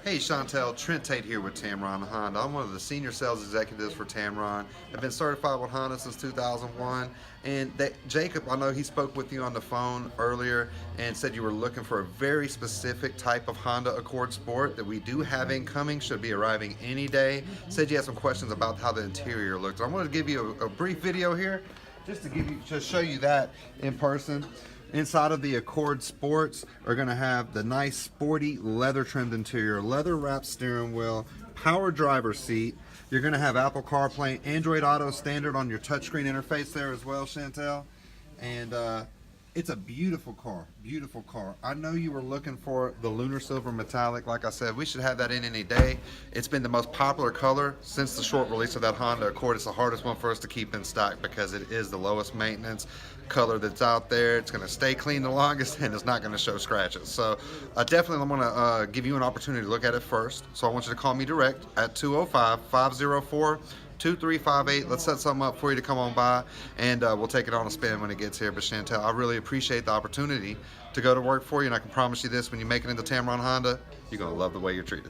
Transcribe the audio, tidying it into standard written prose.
Hey Shantelle, Trent Tate here with Tameron Honda. I'm one of the senior sales executives for Tameron. I've been certified with Honda since 2001. And Jacob, I know he spoke with you on the phone earlier and said you were looking for a very specific type of Honda Accord Sport that we do have incoming, should be arriving any day. Said you had some questions about how the interior looks. I wanted to give you a brief video here just to show you that in person. Inside of the Accord Sports are going to have the nice sporty leather trimmed interior, leather wrapped steering wheel, power driver seat. You're going to have Apple CarPlay, Android Auto standard on your touchscreen interface there as well, Chantel. And it's a beautiful car, beautiful car. I know you were looking for the Lunar Silver Metallic. Like I said, we should have that in any day. It's been the most popular color since the short release of that Honda Accord. It's the hardest one for us to keep in stock because it is the lowest maintenance color that's out there. It's going to stay clean the longest and it's not going to show scratches. So I definitely want to give you an opportunity to look at it first. So I want you to call me direct at 205-504-2358. Let's set something up for you to come on by, and we'll take it on a spin when it gets here. But Chantel, I really appreciate the opportunity to go to work for you, and I can promise you this: when you make it into Tameron Honda, you're going to love the way you're treated.